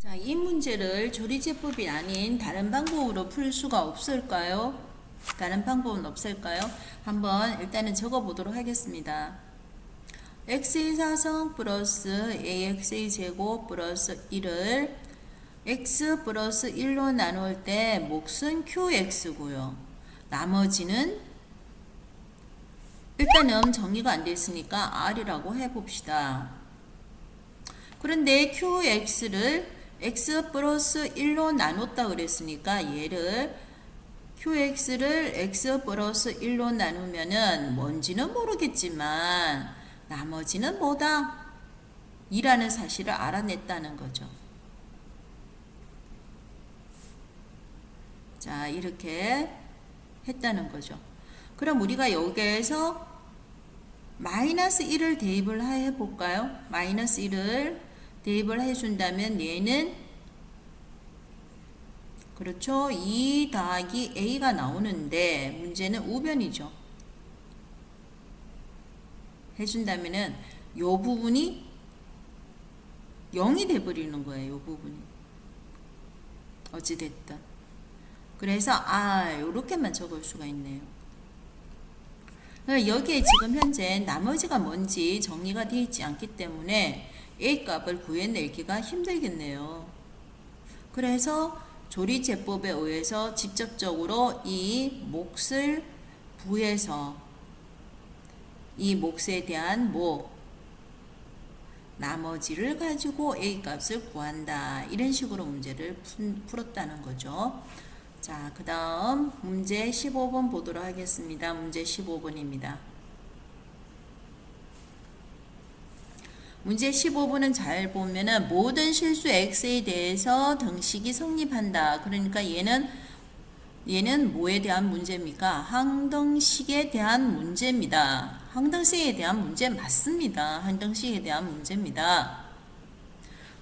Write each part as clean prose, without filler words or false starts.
자, 이 문제를 조리제법이 아닌 다른 방법으로 풀 수가 없을까요? 다른 방법은 없을까요? 한번 일단은 적어 보도록 하겠습니다. x의 사성 플러스 ax의 제곱 플러스 1을 x 플러스 1로 나눌 때 몫은 qx고요. 나머지는 일단은 정의가 안 됐으니까 r이라고 해봅시다. 그런데 qx를 x 플러스 1로 나눴다 그랬으니까 얘를 qx를 x 플러스 1로 나누면은 뭔지는 모르겠지만 나머지는 뭐다? 2라는 사실을 알아냈다는 거죠. 자, 이렇게 했다는 거죠. 그럼 우리가 여기에서 마이너스 1을 대입을 해볼까요? 마이너스 1을 대입을 해준다면 얘는 그렇죠. 2 더하기 a가 나오는데 문제는 우변이죠. 해준다면은 요 부분이 0이 돼버리는 거예요. 요 부분이. 어찌됐든. 그래서 요렇게만 적을 수가 있네요. 여기에 지금 현재 나머지가 뭔지 정리가 되어 있지 않기 때문에 A 값을 구해내기가 힘들겠네요. 그래서 조리제법에 의해서 직접적으로 이 몫을 부해서 이 몫에 대한 나머지를 가지고 A 값을 구한다. 이런 식으로 문제를 풀었다는 거죠. 자, 그 다음 문제 15번 보도록 하겠습니다. 문제 15번입니다. 문제 15번은 잘 보면은 모든 실수 x에 대해서 등식이 성립한다. 그러니까 얘는 뭐에 대한 문제입니까? 항등식에 대한 문제입니다. 항등식에 대한 문제 맞습니다. 항등식에 대한 문제입니다.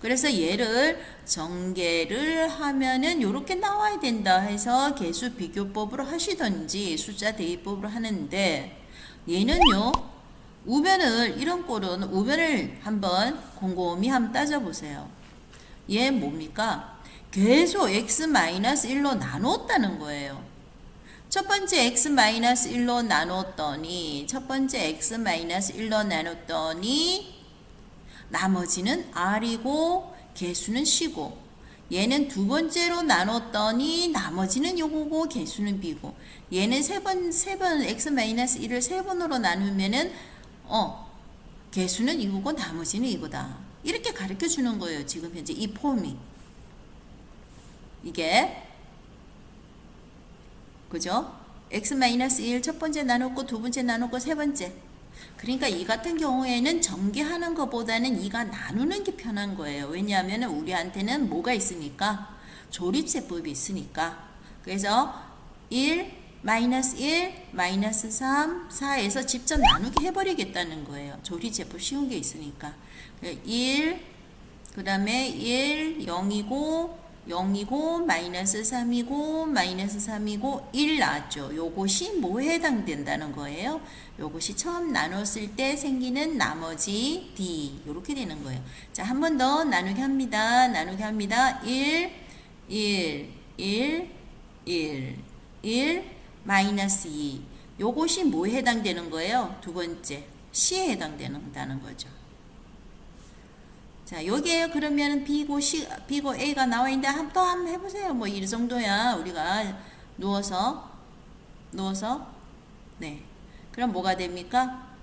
그래서 얘를 전개를 하면은 이렇게 나와야 된다 해서 개수 비교법으로 하시던지 숫자 대입법으로 하는데 얘는요 우변을 이런 꼴은 우변을 한번 곰곰이 한번 따져보세요. 얘 뭡니까? 계속 x-1로 나눴다는 거예요. 첫 번째 x-1로 나눴더니 나머지는 r이고 개수는 c고 얘는 두 번째로 나눴더니 나머지는 요거고 개수는 b고 얘는 세 번 x-1을 세 번으로 나누면은 개수는 이거고 나머지는 이거다. 이렇게 가르쳐 주는 거예요. 지금 현재 이 폼이. 이게 그죠? x-1 첫 번째 나눴고 두 번째 나눴고 세 번째. 그러니까 이 같은 경우에는 전개하는 것보다는 이가 나누는 게 편한 거예요. 왜냐하면 우리한테는 뭐가 있으니까 조립세법이 있으니까. 그래서 1, 마이너스 1, 마이너스 3, 4에서 직접 나누기 해버리겠다는 거예요. 조립세법 쉬운 게 있으니까. 1, 그 다음에 1, 0이고 마이너스 3이고 1 나왔죠. 요것이 뭐에 해당된다는 거예요? 요것이 처음 나눴을 때 생기는 나머지 D 요렇게 되는 거예요. 자, 한 번 더 나누기 합니다. 1 마이너스 2 요것이 뭐에 해당되는 거예요? 두 번째 C에 해당된다는 거죠. 자, 여기에 그러면 B고 A가 나와 있는데 또 한번 해보세요. 뭐 이 정도야 우리가 누워서 네. 그럼 뭐가 됩니까?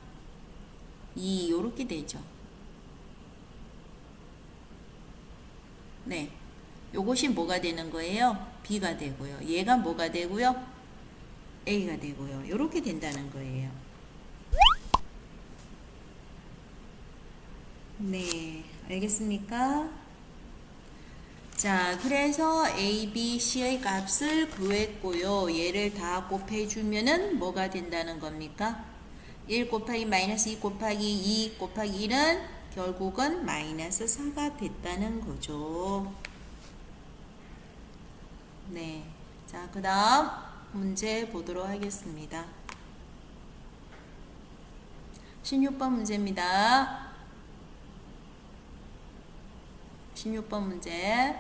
2 요렇게 되죠. 네. 요것이 뭐가 되는 거예요? B가 되고요. 얘가 뭐가 되고요? A가 되고요. 요렇게 된다는 거예요. 네. 알겠습니까? 자, 그래서 A, B, C의 값을 구했고요. 얘를 다 곱해주면은 뭐가 된다는 겁니까? 1 곱하기 마이너스 2 곱하기 2 곱하기 1은 결국은 마이너스 4가 됐다는 거죠. 네. 자, 그 다음 문제 보도록 하겠습니다. 16번 문제입니다. 16번 문제.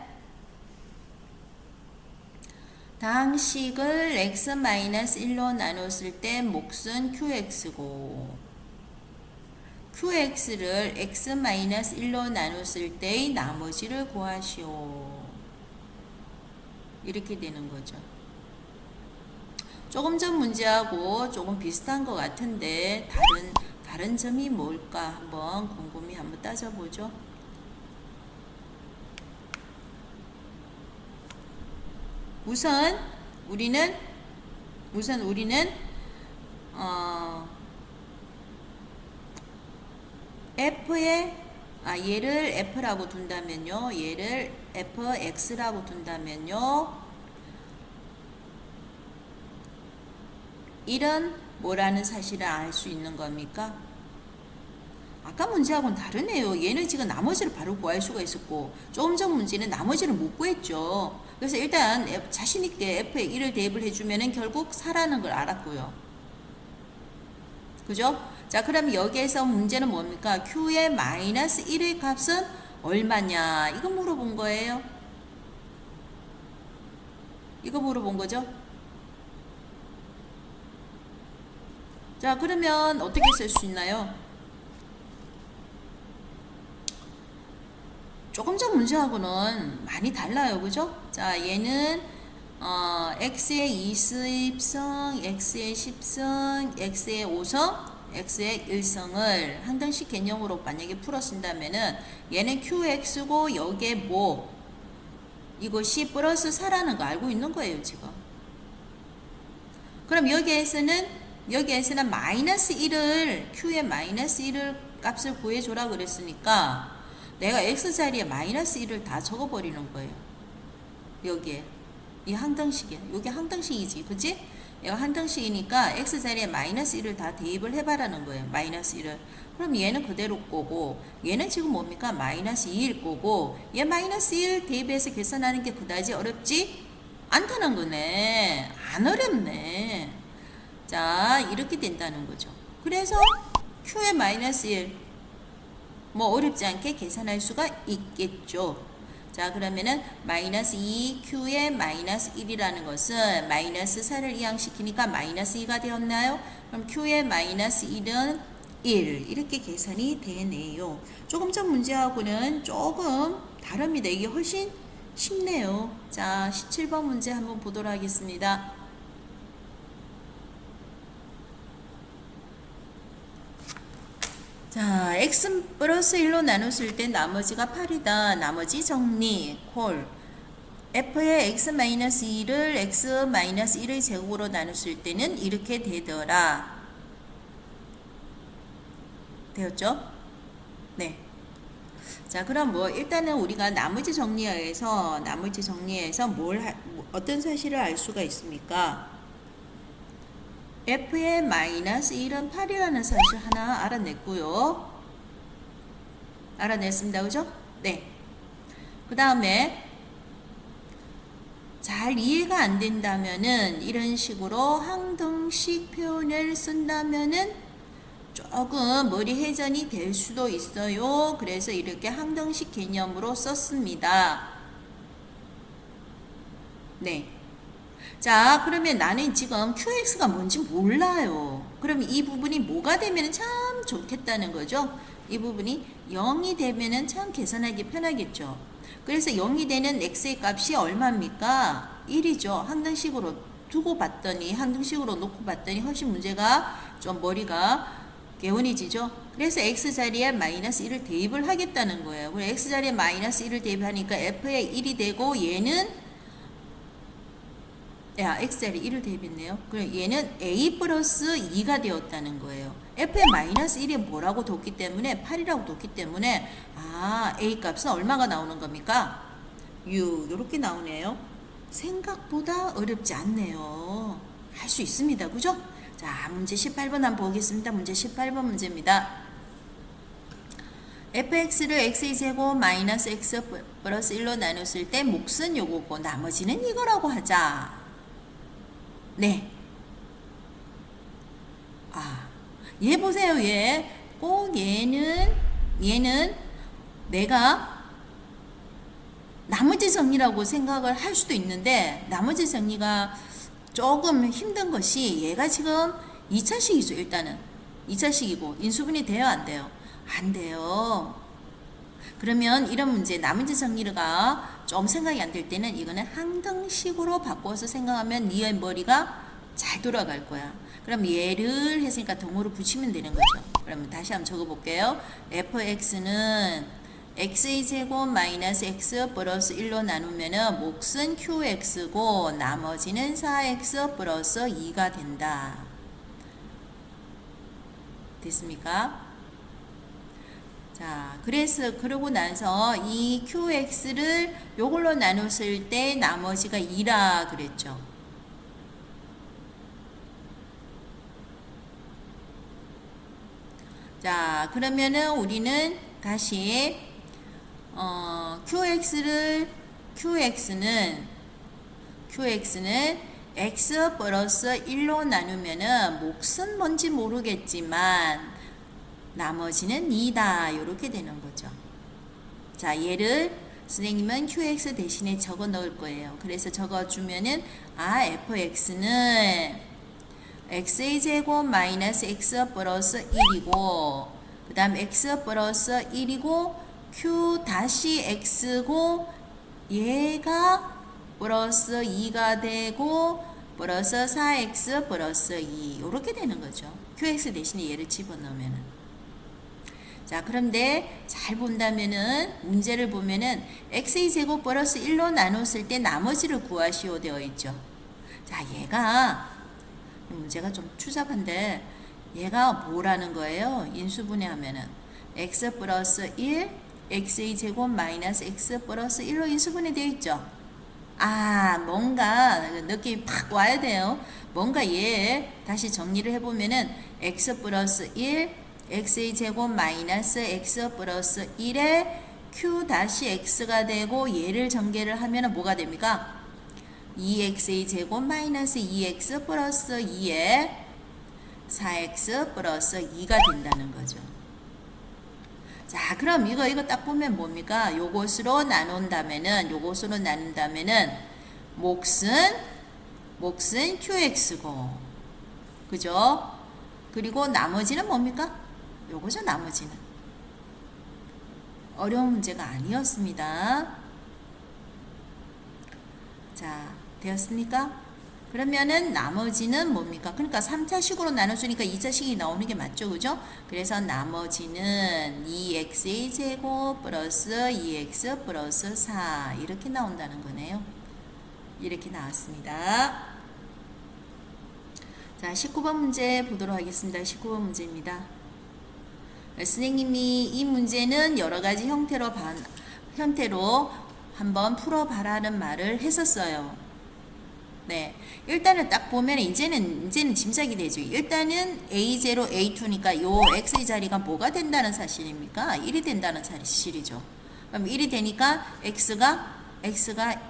다항식을 x-1로 나눴을 때 몫은 qx고 qx를 x-1로 나눴을 때의 나머지를 구하시오. 이렇게 되는 거죠. 조금 전 문제하고 조금 비슷한 것 같은데 다른 점이 뭘까 한번 곰곰이 한번 따져보죠. 우선 우리는 f의 얘를 f라고 둔다면요. 얘를 fx라고 둔다면요. 이런 뭐라는 사실을 알 수 있는 겁니까? 아까 문제하고는 다르네요. 얘는 지금 나머지를 바로 구할 수가 있었고 조금 전 문제는 나머지를 못 구했죠. 그래서 일단 자신있게 f에 1을 대입을 해주면 결국 4라는 걸 알았고요. 그죠? 자, 그럼 여기에서 문제는 뭡니까? q의 마이너스 1의 값은 얼마냐? 이거 물어본 거예요. 이거 물어본 거죠? 자, 그러면 어떻게 쓸 수 있나요? 조금 전 문제하고는 많이 달라요. 그죠? 자, 얘는 x의 20성, x의 10성, x의 5성, x의 1성을 항등식 개념으로 만약에 풀었쓴다면은 얘는 qx고 여기에 뭐 이것이 플러스 4라는 거 알고 있는 거예요, 지금. 그럼 여기에서는 마이너스 1을 q의 마이너스 1을 값을 구해줘라 그랬으니까 내가 x자리에 마이너스 1을 다 적어버리는 거예요. 여기에 이 항등식이야. 여기 항등식이지, 그치? 얘가 항등식이니까 x자리에 마이너스 1을 다 대입을 해봐라는 거예요. 마이너스 1을. 그럼 얘는 그대로 거고 얘는 지금 뭡니까? 마이너스 2일 거고 얘 마이너스 1 대입해서 계산하는 게 그다지 어렵지 않다는 거네. 안 어렵네. 자, 이렇게 된다는 거죠. 그래서 q의 마이너스 1 뭐 어렵지 않게 계산할 수가 있겠죠. 자, 그러면은 마이너스 2q의 마이너스 1이라는 것은 마이너스 4를 이항시키니까 마이너스 2가 되었나요? 그럼 q의 마이너스 1은 1 이렇게 계산이 되네요. 조금 전 문제하고는 조금 다릅니다. 이게 훨씬 쉽네요. 자, 17번 문제 한번 보도록 하겠습니다. 자, x 플러스 1로 나눴을 때 나머지가 8이다. 나머지 정리, 콜. f의 x-2를 x-1의 제곱으로 나눴을 때는 이렇게 되더라. 되었죠? 네. 자, 그럼 뭐 일단은 우리가 나머지 정리해서 어떤 사실을 알 수가 있습니까? f의 마이너스 1은 8이라는 사실 하나 알아냈고요. 알아냈습니다. 그죠? 네. 그 다음에 잘 이해가 안 된다면은 이런 식으로 항등식 표현을 쓴다면은 조금 머리 회전이 될 수도 있어요. 그래서 이렇게 항등식 개념으로 썼습니다. 네. 자, 그러면 나는 지금 qx가 뭔지 몰라요. 그러면 이 부분이 뭐가 되면 참 좋겠다는 거죠. 이 부분이 0이 되면 참 계산하기 편하겠죠. 그래서 0이 되는 x의 값이 얼마입니까? 1이죠. 항등식으로 두고 봤더니 항등식으로 놓고 봤더니 훨씬 문제가 좀 머리가 개운해지죠. 그래서 x자리에 마이너스 1을 대입을 하겠다는 거예요. 그래서 x자리에 마이너스 1을 대입하니까 f의 1이 되고 얘는 x자리 1을 대입했네요. 그럼 얘는 a 플러스 2가 되었다는 거예요. f의 마이너스 1이 뭐라고 뒀기 때문에 8이라고 뒀기 때문에 a 값은 얼마가 나오는 겁니까? 6 이렇게 나오네요. 생각보다 어렵지 않네요. 할 수 있습니다. 그죠? 자, 문제 18번 한번 보겠습니다. 문제 18번 문제입니다. fx를 x의 제곱 마이너스 x 플러스 1로 나눴을 때 몫은 요거고 나머지는 이거라고 하자. 네. 얘 보세요. 얘 꼭 얘는 내가 나머지 정리라고 생각을 할 수도 있는데 나머지 정리가 조금 힘든 것이 얘가 지금 2차식이죠. 일단은 2차식이고 인수분해 돼요 안 돼요? 안 돼요. 그러면 이런 문제 나머지 정리가 좀 생각이 안 될 때는 이거는 항등식으로 바꿔서 생각하면 니의 머리가 잘 돌아갈 거야. 그럼 얘를 했으니까 동으로 붙이면 되는 거죠. 그러면 다시 한번 적어볼게요. fx는 x의 제곱 마이너스 x 플러스 1로 나누면은 몫은 qx고 나머지는 4x 플러스 2가 된다. 됐습니까? 자, 그래서 그러고 나서 이 qx를 요걸로 나눴을 때 나머지가 2라 그랬죠. 자, 그러면은 우리는 다시 qx는 x 플러스 1로 나누면은 몫은 뭔지 모르겠지만 나머지는 2다 이렇게 되는 거죠. 자, 얘를 선생님은 qx 대신에 적어 넣을 거예요. 그래서 적어주면은 fx는 x의 제곱 마이너스 x 플러스 1이고 그 다음 x 플러스 1이고 q 다시 x고 얘가 플러스 2가 되고 플러스 4x 플러스 2 이렇게 되는 거죠. qx 대신에 얘를 집어넣으면은. 자, 그런데 잘 본다면은 문제를 보면은 x의 제곱 플러스 1로 나눴을 때 나머지를 구하시오 되어 있죠. 자, 얘가 문제가 좀 추잡한데 얘가 뭐라는 거예요? 인수분해하면은 x 플러스 1 x의 제곱 마이너스 x 플러스 1로 인수분해 되어 있죠. 아, 뭔가 느낌이 팍 와야 돼요. 뭔가 얘 다시 정리를 해보면은 x 플러스 1 x의 제곱 마이너스 x 플러스 1에 q 다시 x가 되고 얘를 전개를 하면 뭐가 됩니까? 2x의 제곱 마이너스 2x 플러스 2에 4x 플러스 2가 된다는 거죠. 자, 그럼 이거 딱 보면 뭡니까? 요것으로 나눈다면은 몫은 qx고 그죠? 그리고 나머지는 뭡니까? 요거죠. 나머지는 어려운 문제가 아니었습니다. 자, 되었습니까? 그러면은 나머지는 뭡니까? 그러니까 3차식으로 나눠주니까 2차식이 나오는 게 맞죠, 그죠? 그래서 나머지는 2x의 제곱 플러스 2x 플러스 4 이렇게 나온다는 거네요. 이렇게 나왔습니다. 자, 19번 문제 보도록 하겠습니다. 19번 문제입니다. 선생님이 이 문제는 여러 가지 형태로 한번 풀어봐라는 말을 했었어요. 네, 일단은 딱 보면 이제는 짐작이 되죠. 일단은 A0, A2니까 요 X의 자리가 뭐가 된다는 사실입니까? 1이 된다는 사실이죠. 그럼 1이 되니까 X가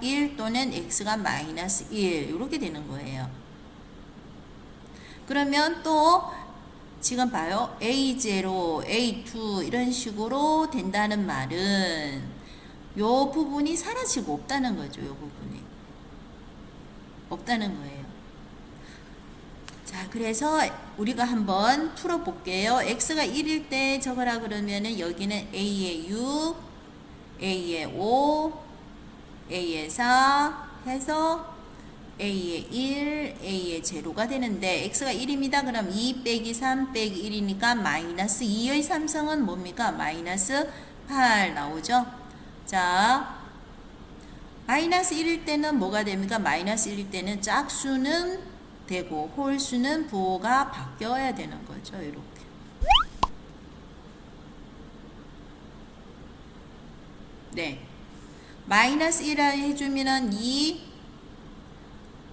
1 또는 X가 마이너스 1 이렇게 되는 거예요. 그러면 또 지금 봐요. A0, A2 이런 식으로 된다는 말은 요 부분이 사라지고 없다는 거죠. 요 부분이 없다는 거예요. 자, 그래서 우리가 한번 풀어볼게요. X가 1일 때 적으라 그러면은 여기는 A에 6, A에 5, A에 4 해서 A에 1, A에 제로가 되는데 X가 1입니다. 그럼 2 빼기 3 빼기 1이니까 마이너스 2의 삼성은 뭡니까? 마이너스 8 나오죠. 자, 마이너스 1일 때는 뭐가 됩니까? 마이너스 1일 때는 짝수는 되고 홀수는 부호가 바뀌어야 되는 거죠. 이렇게. 네. 마이너스 1 해주면은 2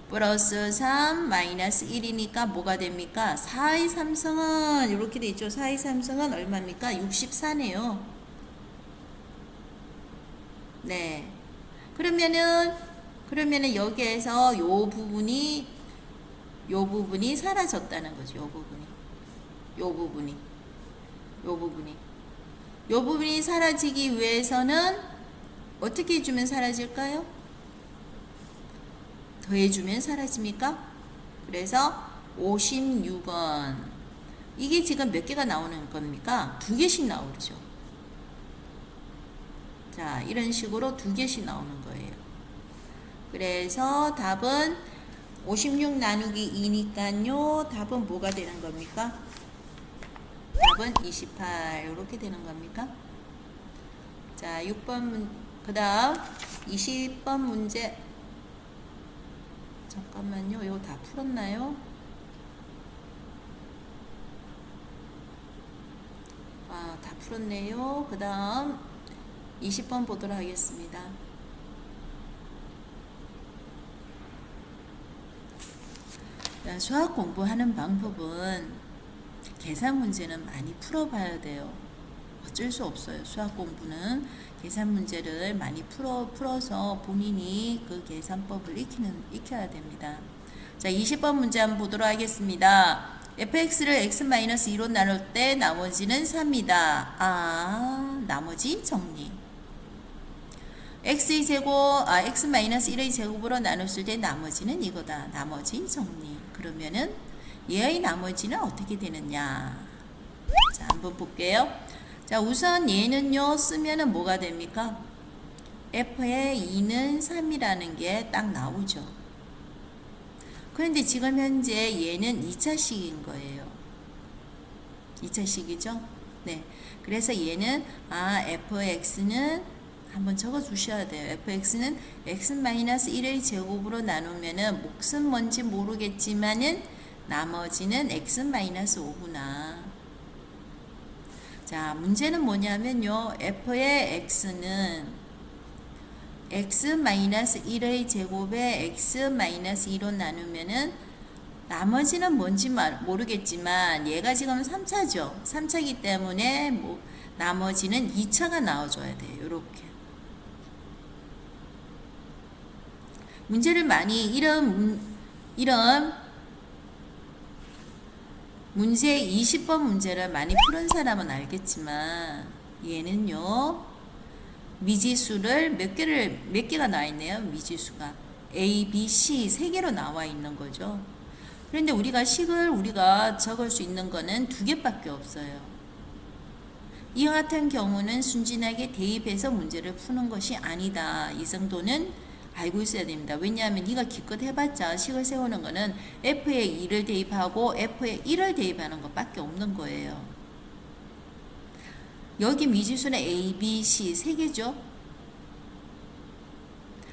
플러스 3 마이너스 1이니까 뭐가 됩니까? 4의 삼성은 이렇게 돼 있죠. 4의 삼성은 얼마입니까? 64네요. 네. 그러면은 여기에서 요 부분이 사라졌다는 거죠. 요 부분이 사라지기 위해서는 어떻게 해주면 사라질까요? 더해주면 사라집니까? 그래서 56원. 이게 지금 몇 개가 나오는 겁니까? 2개씩 나오죠. 자, 이런 식으로 2개씩 나오는 거예요. 그래서 답은 56 나누기 2니까요. 답은 뭐가 되는 겁니까? 답은 28 이렇게 되는 겁니까? 자, 6번 그 다음 20번 문제. 잠깐만요. 이거 다 풀었나요? 아, 다 풀었네요. 그 다음 20번 보도록 하겠습니다. 수학 공부하는 방법은 계산 문제는 많이 풀어봐야 돼요. 어쩔 수 없어요. 수학 공부는 계산 문제를 많이 풀어서 본인이 그 계산법을 익혀야 됩니다. 자, 20번 문제 한번 보도록 하겠습니다. fx를 x-2로 나눌 때 나머지는 3이다. 아, 나머지 정리. x-1의 제곱으로 나눴을 때 나머지는 이거다. 나머지 정리. 그러면은 얘의 나머지는 어떻게 되느냐. 자, 한번 볼게요. 자, 우선 얘는요, 쓰면은 뭐가 됩니까? f의 2는 3이라는 게 딱 나오죠. 그런데 지금 현재 얘는 2차식인 거예요. 2차식이죠? 네. 그래서 얘는, fx는 한번 적어 주셔야 돼요. fx는 x-1의 제곱으로 나누면은 몫은 뭔지 모르겠지만은 나머지는 x-5구나. 자, 문제는 뭐냐면요. f의 x는 x-1의 제곱에 x-2로 나누면은 나머지는 뭔지 모르겠지만 얘가 지금 3차죠. 3차이기 때문에 나머지는 2차가 나와줘야 돼요. 이렇게. 문제를 많이 이런 문제 20번 문제를 많이 푸는 사람은 알겠지만 얘는요. 미지수를 몇 개가 나와 있네요. 미지수가 A, B, C 3개로 나와 있는 거죠. 그런데 우리가 적을 수 있는 거는 2개밖에 없어요. 이와 같은 경우는 순진하게 대입해서 문제를 푸는 것이 아니다. 이 정도는 알고 있어야 됩니다. 왜냐하면 네가 기껏 해봤자 식을 세우는 거는 F에 2를 대입하고 F에 1을 대입하는 것밖에 없는 거예요. 여기 미지수는 A, B, C 3개죠.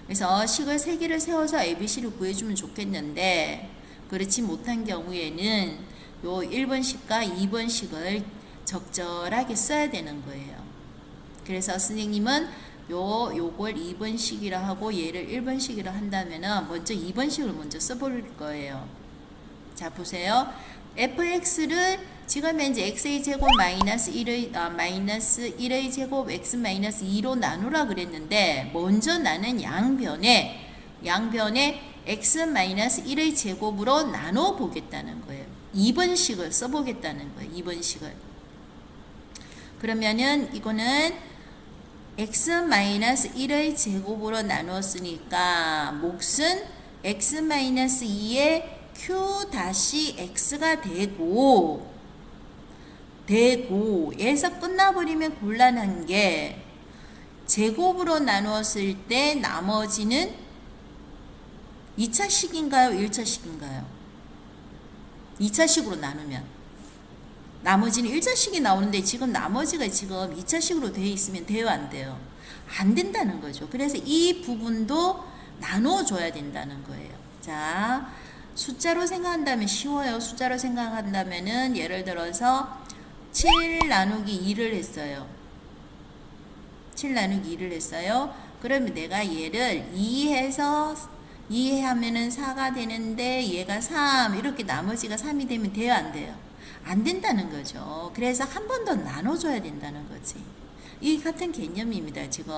그래서 식을 3개를 세워서 A, B, C를 구해주면 좋겠는데 그렇지 못한 경우에는 요 1번식과 2번식을 적절하게 써야 되는 거예요. 그래서 선생님은 요걸 2번식이라 하고 얘를 1번식이라 한다면은 먼저 2번식을 먼저 써볼 거예요. 자, 보세요. fx를 지금 현재 x의 제곱 마이너스 1의 제곱 x-2로 나누라 그랬는데 먼저 나는 양변에 x-1의 제곱으로 나눠 보겠다는 거예요. 2번식을 써보겠다는 거예요. 2번식을. 그러면은 이거는 x-1의 제곱으로 나누었으니까 몫은 x-2의 q-x가 되고 에서 끝나버리면 곤란한 게 제곱으로 나누었을 때 나머지는 2차식인가요? 1차식인가요? 2차식으로 나누면 나머지는 1차식이 나오는데 지금 나머지가 지금 2차식으로 되어 있으면 돼요? 안 돼요? 안 된다는 거죠. 그래서 이 부분도 나눠줘야 된다는 거예요. 자, 숫자로 생각한다면 쉬워요. 숫자로 생각한다면은 예를 들어서 7 나누기 2를 했어요. 7 나누기 2를 했어요. 그러면 내가 얘를 2하면은 4가 되는데 얘가 3 이렇게 나머지가 3이 되면 돼요? 안 돼요? 안 된다는 거죠. 그래서 한 번 더 나눠줘야 된다는 거지. 이 같은 개념입니다. 지금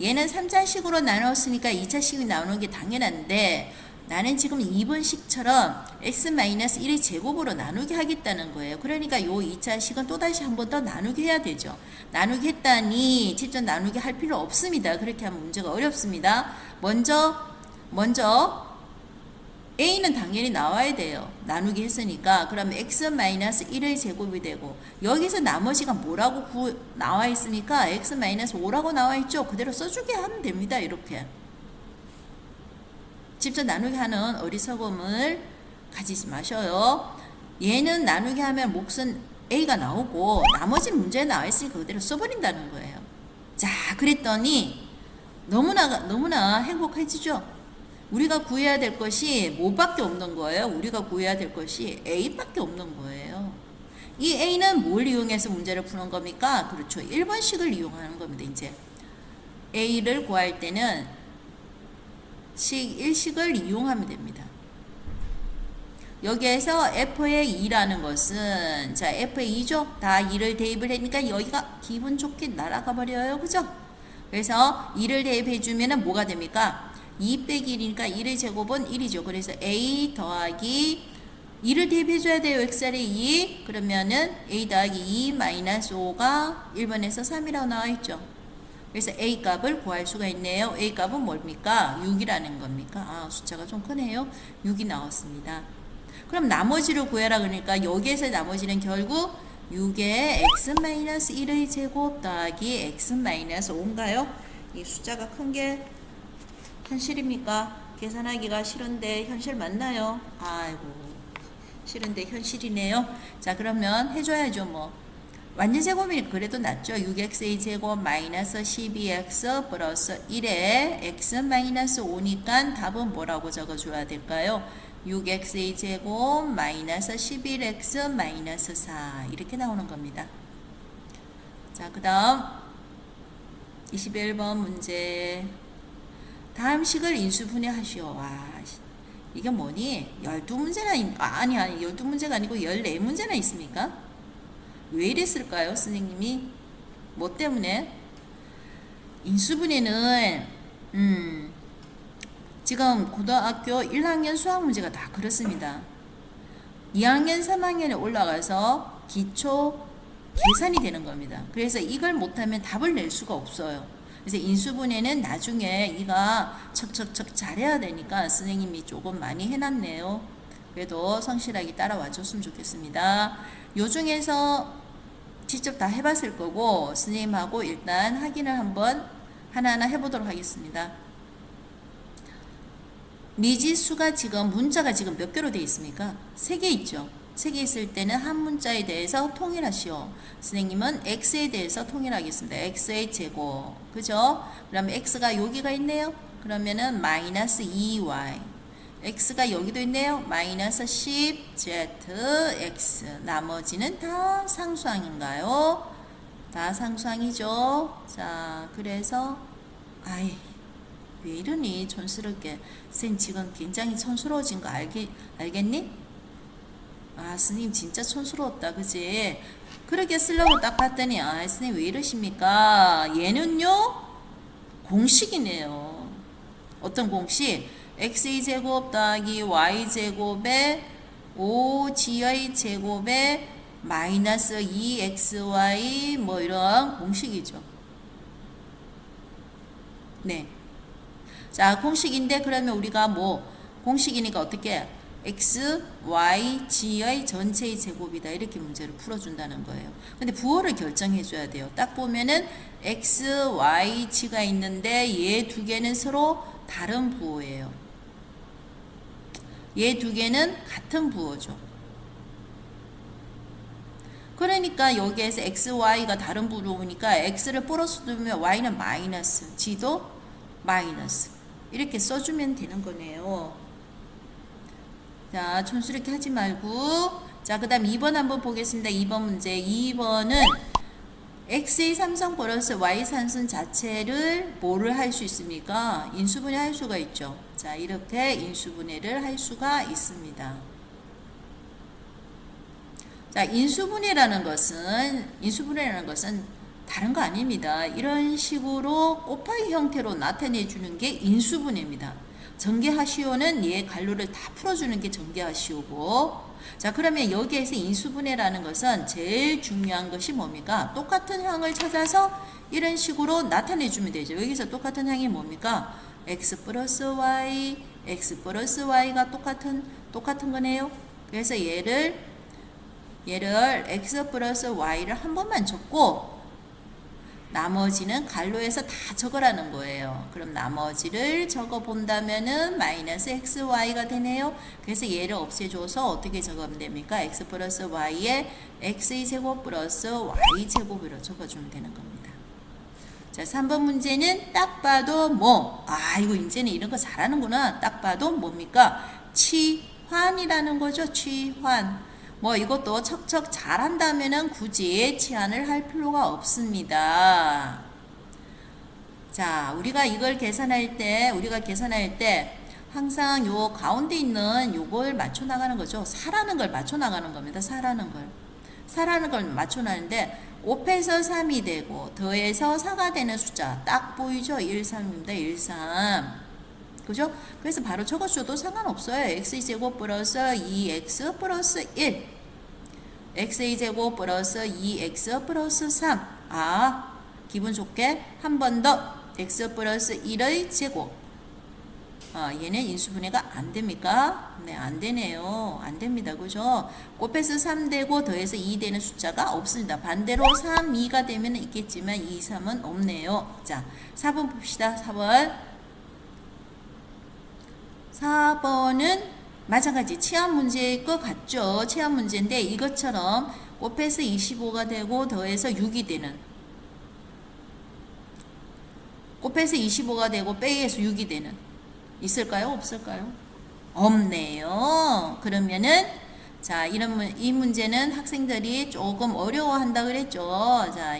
얘는 3차식으로 나눴으니까 2차식이 나오는 게 당연한데 나는 지금 2번식처럼 x-1의 제곱으로 나누기 하겠다는 거예요. 그러니까 요 2차 식은 또다시 한 번 더 나누기 해야 되죠. 나누기 했다니 직접 나누기 할 필요 없습니다. 그렇게 하면 문제가 어렵습니다. 먼저 a는 당연히 나와야 돼요. 나누기 했으니까. 그러면 x-1의 제곱이 되고 여기서 나머지가 뭐라고 나와 있습니까? x-5라고 나와 있죠. 그대로 써주게 하면 됩니다. 이렇게. 직접 나누기 하는 어리석음을 가지지 마셔요. 얘는 나누기 하면 몫은 a가 나오고 나머지는 문제에 나와 있으니까 그대로 써버린다는 거예요. 자, 그랬더니 너무나 행복해지죠. 우리가 구해야 될 것이 뭐밖에 없는 거예요? 우리가 구해야 될 것이 a밖에 없는 거예요. 이 a는 뭘 이용해서 문제를 푸는 겁니까? 그렇죠. 1번식을 이용하는 겁니다. 이제 a를 구할 때는 1식을 이용하면 됩니다. 여기에서 f의 2라는 것은 자 f의 2죠. 다 2를 대입을 하니까 여기가 기분 좋게 날아가 버려요. 그죠? 그래서 2를 대입해 주면은 뭐가 됩니까? 2 빼기 1이니까 1의 제곱은 1이죠. 그래서 a 더하기 2를 대입해 줘야 돼요. xr의 2 그러면은 a 더하기 2 마이너스 5가 1번에서 3이라고 나와 있죠. 그래서 a 값을 구할 수가 있네요. a 값은 뭡니까? 6이라는 겁니까? 아, 숫자가 좀 크네요. 6이 나왔습니다. 그럼 나머지를 구해라 그러니까 여기에서 나머지는 결국 6의 x-1의 제곱 더하기 x-5인가요? 이 숫자가 큰 게 현실입니까? 계산하기가 싫은데 현실 맞나요? 아이고, 싫은데 현실이네요. 자, 그러면 해줘야죠 뭐. 완전 제곱이니까 그래도 낫죠. 6x의 제곱 마이너스 12x 플러스 1에 x 마이너스 5니까 답은 뭐라고 적어줘야 될까요? 6x의 제곱 마이너스 11x 마이너스 4 이렇게 나오는 겁니다. 자, 그 다음 21번 문제. 다음 식을 인수분해 하시오. 와, 이게 뭐니? 12문제나 아니 12문제가 아니고 14문제나 있습니까? 왜 이랬을까요? 선생님이 뭐 때문에? 인수분해는 지금 고등학교 1학년 수학 문제가 다 그렇습니다. 2학년 3학년에 올라가서 기초 계산이 되는 겁니다. 그래서 이걸 못하면 답을 낼 수가 없어요. 그래서 인수분해는 나중에 이가 척척척 잘해야 되니까 선생님이 조금 많이 해놨네요. 그래도 성실하게 따라와 줬으면 좋겠습니다. 요 중에서 직접 다 해봤을 거고 선생님하고 일단 확인을 한번 하나하나 해보도록 하겠습니다. 미지수가 지금 문자가 지금 몇 개로 되어 있습니까? 3개 있죠. 3개 있을 때는 한 문자에 대해서 통일하시오. 선생님은 x에 대해서 통일하겠습니다. x의 제곱. 그죠? 그러면 x가 여기가 있네요. 그러면은 마이너스 2y. x가 여기도 있네요. 마이너스 10zx. 나머지는 다 상수항인가요? 다 상수항이죠. 자, 그래서 왜 이러니 촌스럽게. 쌤 지금 굉장히 촌스러워진 거 알겠니? 아, 스님 진짜 촌스러웠다. 그지? 그렇게 쓰려고 딱 봤더니 스님 왜 이러십니까? 얘는요 공식이네요. 어떤 공식? x의 제곱 더하기 y 제곱에 5g의 제곱에 마이너스 2xy 뭐 이런 공식이죠. 네. 자, 공식인데 그러면 우리가 뭐 공식이니까 어떻게 x, y, g의 전체의 제곱이다. 이렇게 문제를 풀어준다는 거예요. 근데 부호를 결정해 줘야 돼요. 딱 보면은 x, y, g가 있는데 얘 두 개는 서로 다른 부호예요. 얘 두 개는 같은 부호죠. 그러니까 여기에서 x, y가 다른 부호니까 x를 플러스 두면 y는 마이너스, g도 마이너스. 이렇게 써주면 되는 거네요. 자, 촌스럽게 하지 말고. 자, 그 다음 2번 한번 보겠습니다. 2번 문제. 2번은 x의 삼성 플러스 y 산sun 자체를 뭐를 할 수 있습니까? 인수분해 할 수가 있죠. 자, 이렇게 인수분해를 할 수가 있습니다. 자, 인수분해라는 것은 다른 거 아닙니다. 이런 식으로 곱하기 형태로 나타내 주는 게 인수분해입니다. 전개하시오는 얘 갈로를 다 풀어주는 게 전개하시오고, 자 그러면 여기에서 인수분해라는 것은 제일 중요한 것이 뭡니까? 똑같은 항을 찾아서 이런 식으로 나타내 주면 되죠. 여기서 똑같은 항이 뭡니까? x 플러스 y가 똑같은 거네요. 그래서 얘를 x 플러스 y를 한 번만 적고 나머지는 갈로에서 다 적으라는 거예요. 그럼 나머지를 적어 본다면은 마이너스 xy가 되네요. 그래서 얘를 없애줘서 어떻게 적으면 됩니까? x 플러스 y에 x의 제곱 플러스 y 제곱으로 적어주면 되는 겁니다. 자, 3번 문제는 딱 봐도 이거 이제는 이런 거 잘하는구나. 딱 봐도 뭡니까? 치환이라는 거죠. 치환. 이것도 척척 잘한다면은 굳이 치환을 할 필요가 없습니다. 자, 우리가 계산할 때 항상 요 가운데 있는 요걸 맞춰 나가는 거죠. 4라는 걸 맞춰 나가는 겁니다. 4라는 걸 맞춰 나가는데 5에서 3이 되고 더해서 4가 되는 숫자 딱 보이죠? 1, 3입니다. 1, 3. 그죠? 그래서 바로 적어줘도 상관없어요. x제곱 플러스 2x 플러스 1 x제곱 플러스 2x 플러스 3 기분 좋게 한 번 더 x 플러스 1의 제곱 얘는 인수분해가 안 됩니까? 네, 안 되네요. 안 됩니다. 그죠? 곱해서 3 되고 더해서 2 되는 숫자가 없습니다. 반대로 3, 2가 되면 있겠지만 2, 3은 없네요. 자, 4번 봅시다. 4번은 마찬가지 치환 문제일 것 같죠. 치환 문제인데 이것처럼 곱해서 25가 되고 더해서 6이 되는 곱해서 25가 되고 빼기해서 6이 되는 있을까요? 없을까요? 없네요. 그러면은 자 이 문제는 학생들이 조금 어려워한다 그랬죠. 자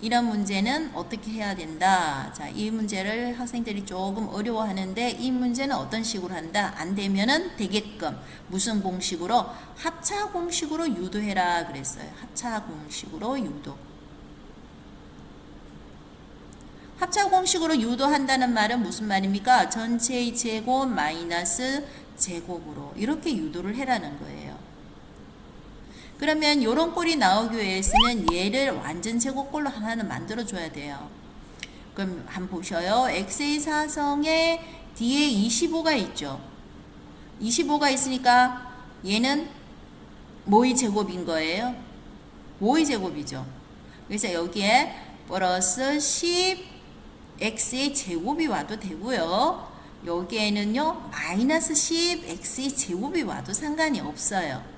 이런 문제는 어떻게 해야 된다. 자, 이 문제를 학생들이 조금 어려워하는데 이 문제는 어떤 식으로 한다. 안 되면은 되게끔 무슨 공식으로? 합차 공식으로 유도해라 그랬어요. 합차 공식으로 유도. 합차 공식으로 유도한다는 말은 무슨 말입니까? 전체의 제곱 마이너스 제곱으로 이렇게 유도를 해라는 거예요. 그러면 요런 꼴이 나오기 위해서는 얘를 완전 제곱꼴로 하나는 만들어줘야 돼요. 그럼 한번 보셔요. x의 사성에 뒤에 25가 있죠. 25가 있으니까 얘는 뭐의 제곱인 거예요? 5의 제곱이죠. 그래서 여기에 플러스 10 x의 제곱이 와도 되고요. 여기에는요 마이너스 10 x의 제곱이 와도 상관이 없어요.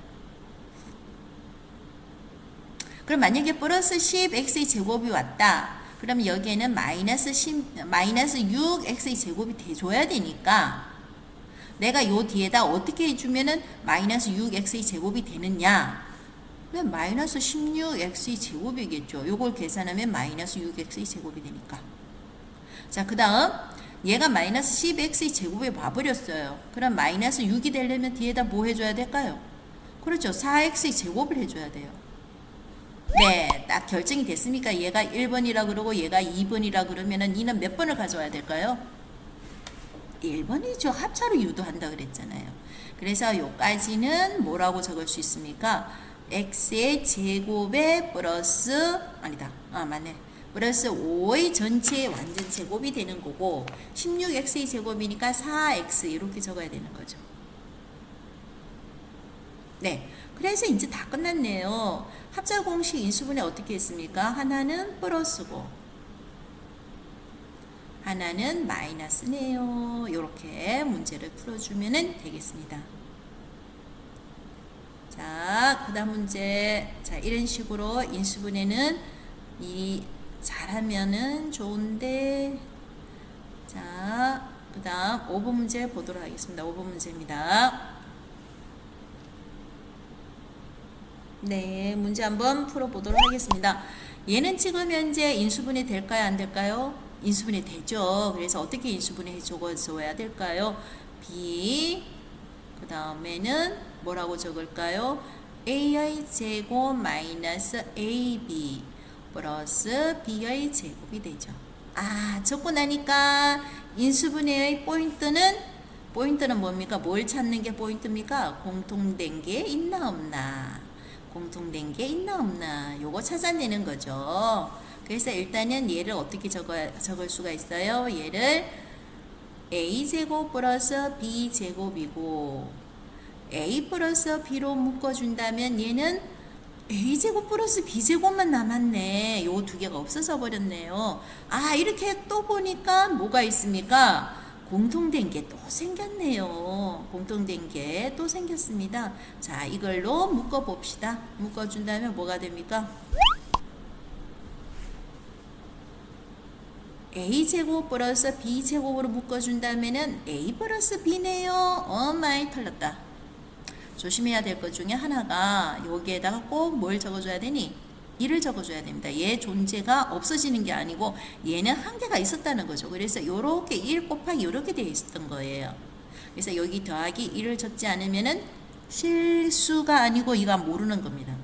그럼 만약에 플러스 10x의 제곱이 왔다. 그럼 여기에는 마이너스 6x의 제곱이 돼줘야 되니까 내가 요 뒤에다 어떻게 해주면은 마이너스 6x의 제곱이 되느냐? 그럼 마이너스 16x의 제곱이겠죠. 요걸 계산하면 마이너스 6x의 제곱이 되니까. 자, 그 다음 얘가 마이너스 10x의 제곱에 와버렸어요. 그럼 마이너스 6이 되려면 뒤에다 뭐 해줘야 될까요? 그렇죠. 4x의 제곱을 해줘야 돼요. 네, 딱 결정이 됐습니까? 얘가 1번이라 그러고 얘가 2번이라 그러면은 이는 몇 번을 가져와야 될까요? 1번이죠. 합차로 유도한다 그랬잖아요. 그래서 요까지는 뭐라고 적을 수 있습니까? x의 제곱에 플러스 맞네. 플러스 5의 전체 완전 제곱이 되는 거고 16x의 제곱이니까 4x 이렇게 적어야 되는 거죠. 네. 그래서 이제 다 끝났네요. 합차 공식 인수분해 어떻게 했습니까? 하나는 플러스고 하나는 마이너스네요. 이렇게 문제를 풀어주면 되겠습니다. 자, 그 다음 문제. 자, 이런 식으로 인수분해는 잘하면은 좋은데, 자, 그 다음 5번 문제 보도록 하겠습니다. 5번 문제입니다. 네, 문제 한번 풀어보도록 하겠습니다. 얘는 지금 현재 인수분해 될까요? 안 될까요? 인수분해 되죠. 그래서 어떻게 인수분해 적어줘야 될까요? b 그 다음에는 뭐라고 적을까요? a의 제곱 마이너스 ab 플러스 b의 제곱이 되죠. 적고 나니까 인수분해의 포인트는 뭡니까? 뭘 찾는 게 포인트입니까? 공통된 게 있나 없나. 공통된 게 있나 없나. 요거 찾아내는 거죠. 그래서 일단은 얘를 어떻게 적을 수가 있어요? 얘를 a제곱 플러스 b제곱이고 a 플러스 b로 묶어준다면 얘는 a제곱 플러스 b제곱만 남았네. 요 두 개가 없어져 버렸네요. 이렇게 또 보니까 뭐가 있습니까? 공통된 게 또 생겼네요. 공통된 게 또 생겼습니다. 자, 이걸로 묶어 봅시다. 묶어준다면 뭐가 됩니까? a제곱 플러스 b제곱으로 묶어준다면은 a 플러스 b네요. 많이 틀렸다. 조심해야 될 것 중에 하나가 여기에다가 꼭 뭘 적어줘야 되니? 1을 적어줘야 됩니다. 얘 존재가 없어지는 게 아니고 얘는 한계가 있었다는 거죠. 그래서 이렇게 1 곱하기 이렇게 되어 있었던 거예요. 그래서 여기 더하기 1을 적지 않으면은 실수가 아니고 이가 모르는 겁니다.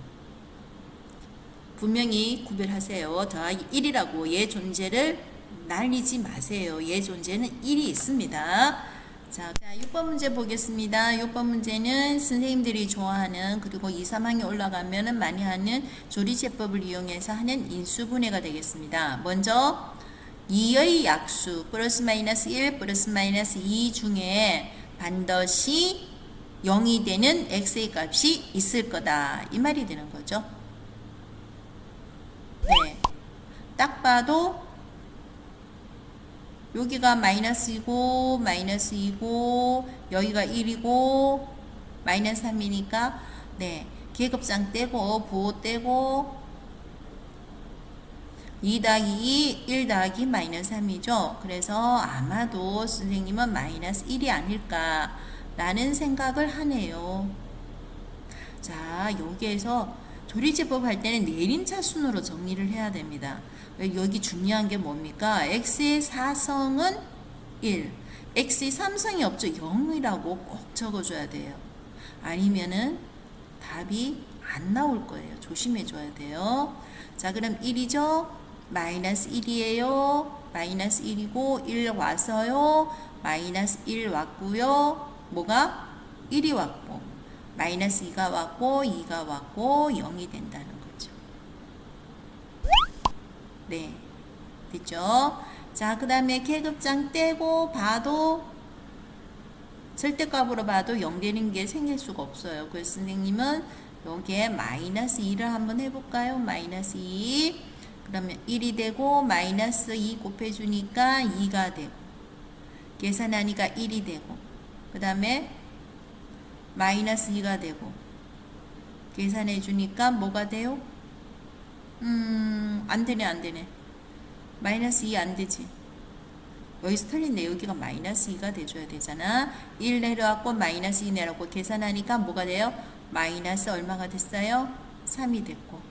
분명히 구별하세요. 더하기 1이라고 얘 존재를 날리지 마세요. 얘 존재는 1이 있습니다. 자, 6번 문제 보겠습니다. 6번 문제는 선생님들이 좋아하는 그리고 2, 3학년 올라가면 많이 하는 조리제법을 이용해서 하는 인수분해가 되겠습니다. 먼저 2의 약수 플러스 마이너스 1 플러스 마이너스 2 중에 반드시 0이 되는 x의 값이 있을 거다. 이 말이 되는 거죠. 네, 딱 봐도 여기가 마이너스이고 마이너스 2고 여기가 1이고 마이너스 3이니까 네, 계급장 떼고 부호 떼고 2 더하기 2, 1 더하기 마이너스 3이죠. 그래서 아마도 선생님은 마이너스 1이 아닐까 라는 생각을 하네요. 자, 여기에서 조리제법 할 때는 내림차순으로 정리를 해야 됩니다. 여기 중요한 게 뭡니까? x의 4성은 1, x의 3성이 없죠. 0이라고 꼭 적어줘야 돼요. 아니면은 답이 안 나올 거예요. 조심해 줘야 돼요. 자, 그럼 1이죠? 마이너스 1이에요. 마이너스 1이고 1 와서요. 마이너스 1 왔고요. 뭐가? 1이 왔고 마이너스 2가 왔고 2가 왔고 0이 된다는 거죠. 네, 됐죠? 자, 그 다음에 계급장 떼고 봐도 절대값으로 봐도 0 되는 게 생길 수가 없어요. 그래서 선생님은 여기에 마이너스 2를 한번 해볼까요? 마이너스 2 그러면 1이 되고 마이너스 2 곱해주니까 2가 되고 계산하니까 1이 되고 그 다음에 마이너스 2가 되고 계산해 주니까 뭐가 돼요? 안 되네. 마이너스 2 안 되지. 여기서 틀린데 여기가 마이너스 2가 돼줘야 되잖아. 1 내려왔고 마이너스 2 내려왔고 계산하니까 뭐가 돼요? 마이너스 얼마가 됐어요? 3이 됐고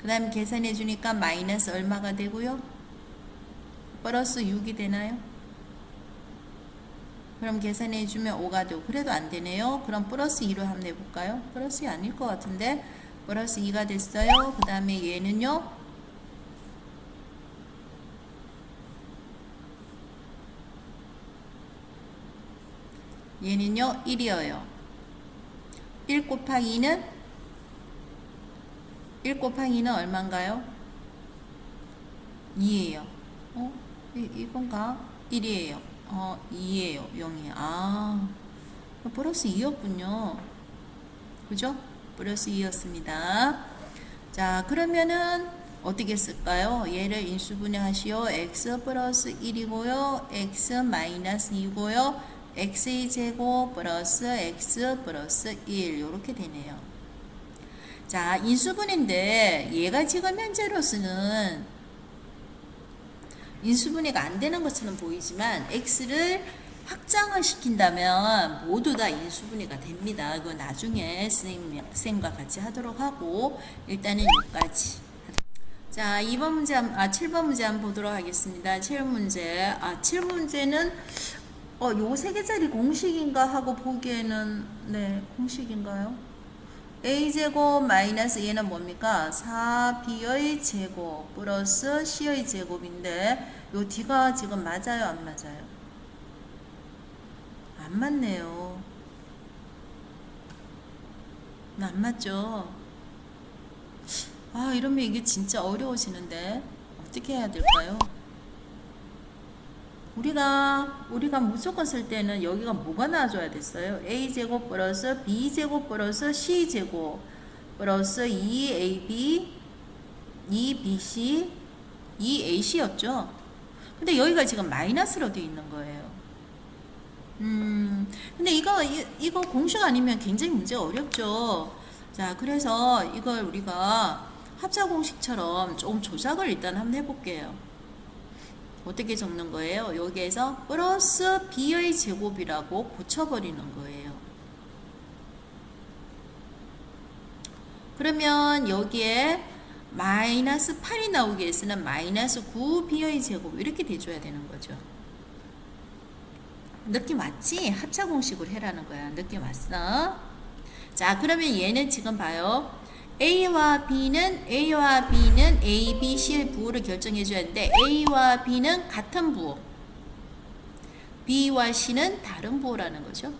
그 다음에 계산해 주니까 마이너스 얼마가 되고요? 플러스 6이 되나요? 그럼 계산해 주면 5가 되고 그래도 안 되네요. 그럼 플러스 2로 한번 해볼까요? 플러스 2 아닐 것 같은데 플러스 2가 됐어요. 그 다음에 얘는요. 얘는요 1이에요. 1 곱하기는 1 곱하기는 얼마인가요? 2예요. 이건가? 1이에요. 2예요. 0이에요. 플러스 2였군요. 그죠? 플러스 2였습니다. 자, 그러면은 어떻게 쓸까요? 얘를 인수분해 하시오. x 플러스 1이고요. x 마이너스 2고요. x의 제곱 플러스 x 플러스 1 이렇게 되네요. 자, 인수분해인데 얘가 지금 현재로서는 인수분해가 안 되는 것처럼 보이지만 x를 확장을 시킨다면 모두 다 인수분해가 됩니다. 그거 나중에 쌤과 같이 하도록 하고 일단은 여기까지. 자, 2번 문제, 7번 문제 한번 보도록 하겠습니다. 7번 문제. 7번 문제는 요 세 개짜리 공식인가 하고 보기에는 네, 공식인가요? a제곱 마이너스 얘는 뭡니까? 4b의 제곱 플러스 c의 제곱인데 요 d가 지금 맞아요? 안 맞아요? 안 맞네요. 안 맞죠? 아, 이러면 이게 진짜 어려워지는데 어떻게 해야 될까요? 우리가 무조건 쓸 때는 여기가 뭐가 나와줘야 됐어요? a제곱 플러스 b제곱 플러스 c제곱 플러스 2ab 2bc 2ac였죠. 근데 여기가 지금 마이너스로 되어 있는 거예요. 근데 이거 공식 아니면 굉장히 문제가 어렵죠. 자, 그래서 이걸 우리가 합차 공식처럼 조금 조작을 일단 한번 해볼게요. 어떻게 적는 거예요? 여기에서 플러스 b의 제곱이라고 고쳐버리는 거예요. 그러면 여기에 마이너스 8이 나오기 위해서는 마이너스 9b의 제곱 이렇게 돼줘야 되는 거죠. 느낌 왔지? 합차 공식으로 해라는 거야. 느낌 왔어? 자, 그러면 얘는 지금 봐요. A와 B는 A, B, C의 부호를 결정해 줘야 되는데 A와 B는 같은 부호, B와 C는 다른 부호라는 거죠.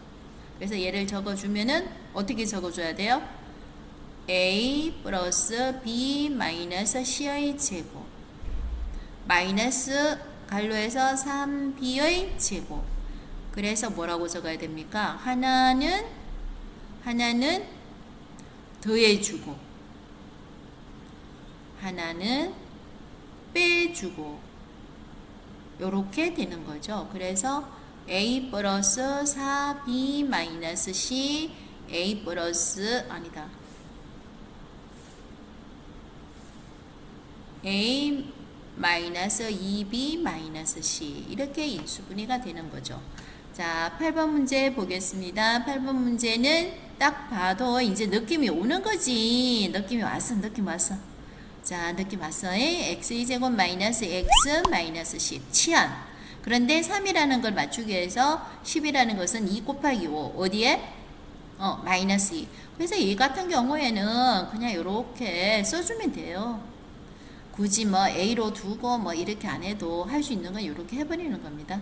그래서 얘를 적어주면은 어떻게 적어줘야 돼요? A 플러스 B 마이너스 C의 제곱 마이너스 갈로에서 3B의 제곱. 그래서 뭐라고 적어야 됩니까? 하나는 더해주고 하나는 빼주고 요렇게 되는 거죠. 그래서 A 플러스 4B 마이너스 C A 플러스 아니다 A 마이너스 2B 마이너스 C 이렇게 인수분해가 되는 거죠. 자, 8번 문제 보겠습니다. 8번 문제는 딱 봐도 이제 느낌이 오는 거지. 느낌이 왔어. 자, 느낌 왔어. x제곱 마이너스 x 마이너스 10 치안. 그런데 3이라는 걸 맞추기 위해서 10이라는 것은 2 곱하기 5 어디에? 마이너스 2. 그래서 이 같은 경우에는 그냥 이렇게 써주면 돼요. 굳이 뭐 a로 두고 뭐 이렇게 안 해도 할 수 있는 건 이렇게 해버리는 겁니다.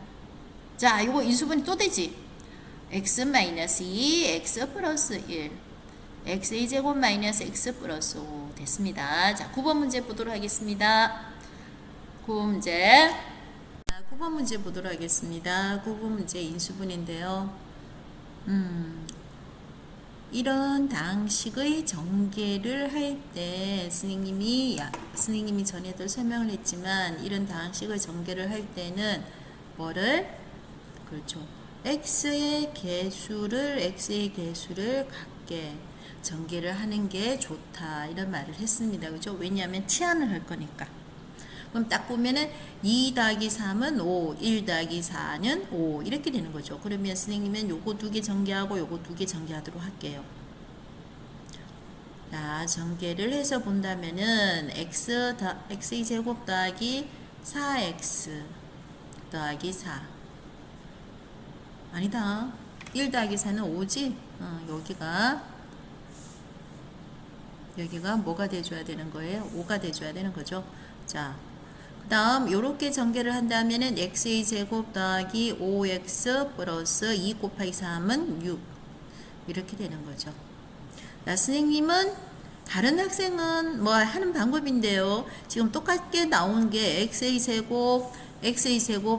자, 이거 인수분해 또 되지? x 마이너스 2 x 플러스 1 x제곱 마이너스 x 플러스 5 됐습니다. 자, 9번 문제 보도록 하겠습니다. 9번 문제. 9번 문제 보도록 하겠습니다. 9번 문제 인수분해인데요. 이런 방식의 전개를 할 때 선생님이 전에도 설명을 했지만 이런 방식의 전개를 할 때는 뭐를? 그렇죠. x의 개수를 같게 전개를 하는 게 좋다 이런 말을 했습니다. 그죠? 왜냐하면 치환을 할 거니까. 그럼 딱 보면은 2 더하기 3은 5, 1 더하기 4는 5 이렇게 되는 거죠. 그러면 선생님은 요거 두 개 전개하고 요거 두 개 전개하도록 할게요. 자, 전개를 해서 본다면은 x의 제곱 더하기 4x 더하기 4 아니다. 1 더하기 4는 5지? 여기가 뭐가 돼줘야 되는 거예요? 5가 돼줘야 되는 거죠. 자, 그 다음 요렇게 전개를 한다면은 x의 제곱 더하기 5x 플러스 2 곱하기 3은 6 이렇게 되는 거죠. 자, 선생님은 다른 학생은 뭐 하는 방법인데요. 지금 똑같게 나온 게 x의 제곱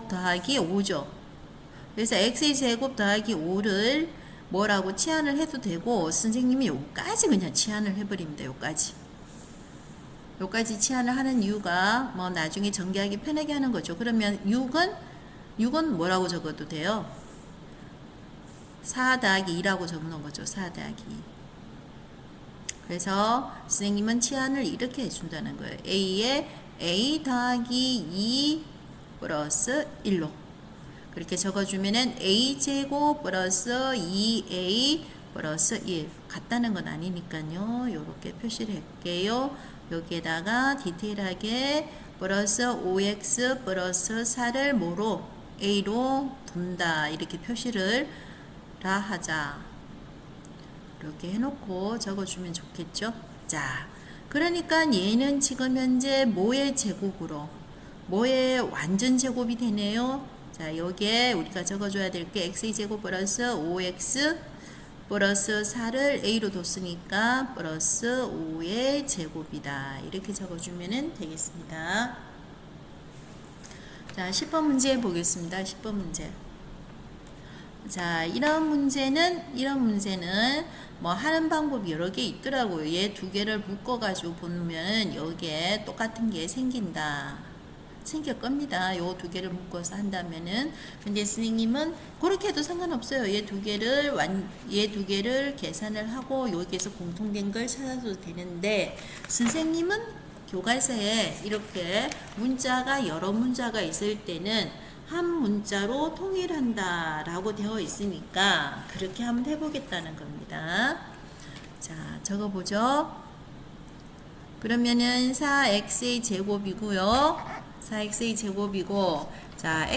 더하기 5죠. 그래서 x의 제곱 더하기 5를 뭐라고 치환을 해도 되고 선생님이 요까지 그냥 치환을 해버립니다. 요까지 치환을 하는 이유가 뭐 나중에 전개하기 편하게 하는 거죠. 그러면 6은 뭐라고 적어도 돼요? 4 더하기 2라고 적는 거죠. 4 더하기 2. 그래서 선생님은 치환을 이렇게 해준다는 거예요. A에 A 더하기 2 플러스 1로 그렇게 적어주면은 A제곱 플러스 2A 플러스 1 같다는 건 아니니까요. 이렇게 표시를 할게요. 여기에다가 디테일하게 플러스 5x 플러스 4를 뭐로? A로 둔다. 이렇게 표시를 하자. 이렇게 해놓고 적어주면 좋겠죠. 자, 그러니까 얘는 지금 현재 뭐의 제곱으로, 뭐의 완전 제곱이 되네요. 자, 여기에 우리가 적어줘야 될 게 x의 제곱 플러스 5x 플러스 4를 a로 뒀으니까 플러스 5의 제곱이다. 이렇게 적어주면 되겠습니다. 자, 10번 문제 보겠습니다. 10번 문제. 자, 이런 문제는 뭐 하는 방법이 여러 개 있더라고요. 얘 두 개를 묶어가지고 보면 여기에 똑같은 게 생길 겁니다. 요 두 개를 묶어서 한다면은. 근데 선생님은 그렇게 해도 상관없어요. 얘 두 개를 계산을 하고 여기에서 공통된 걸 찾아도 되는데, 선생님은 교과서에 이렇게 문자가 여러 문자가 있을 때는 한 문자로 통일한다 라고 되어 있으니까 그렇게 한번 해보겠다는 겁니다. 자, 적어보죠. 그러면은 4x의 제곱이고요. 4x의 제곱이고, 자,